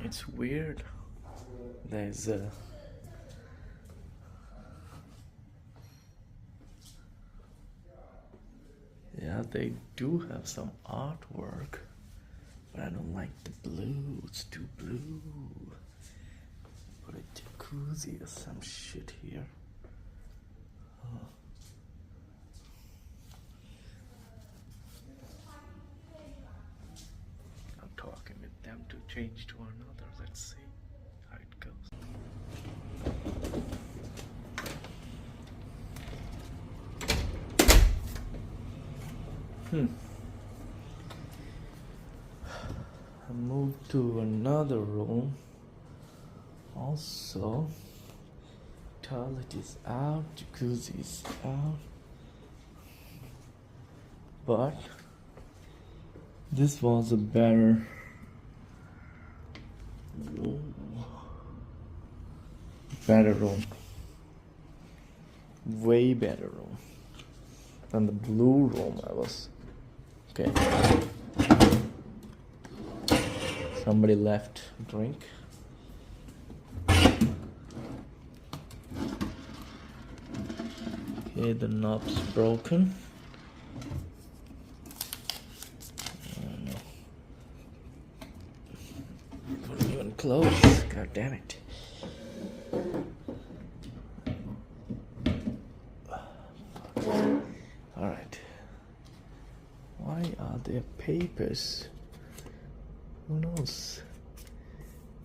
It's weird. There's a yeah, they do have some artwork, but I don't like the blue. It's too blue. Put a jacuzzi or some shit here. Oh. I'm talking with them to change to another. Let's see how it goes. I moved to another room. Also, toilet is out, jacuzzi is out. But this was a better room. Way better room than the blue room I was. Okay. Somebody left a drink. Okay, the knob's broken. No. Couldn't even close. God damn it. Alright. Why are there papers? Who knows?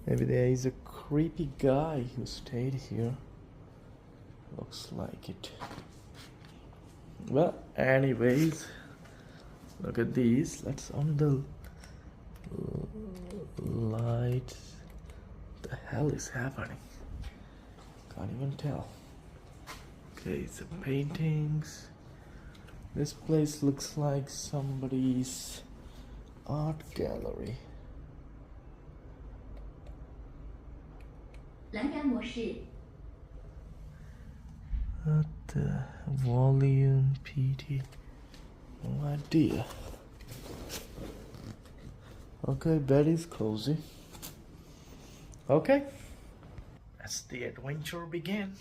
Maybe there is a creepy guy who stayed here. Looks like it. Well, anyways, look at these. Let's on the light. What the hell is happening? Can't even tell. Okay, some paintings. This place looks like somebody's art gallery. What the volume PT? No idea. Okay, bed is cozy. Okay, as the adventure began.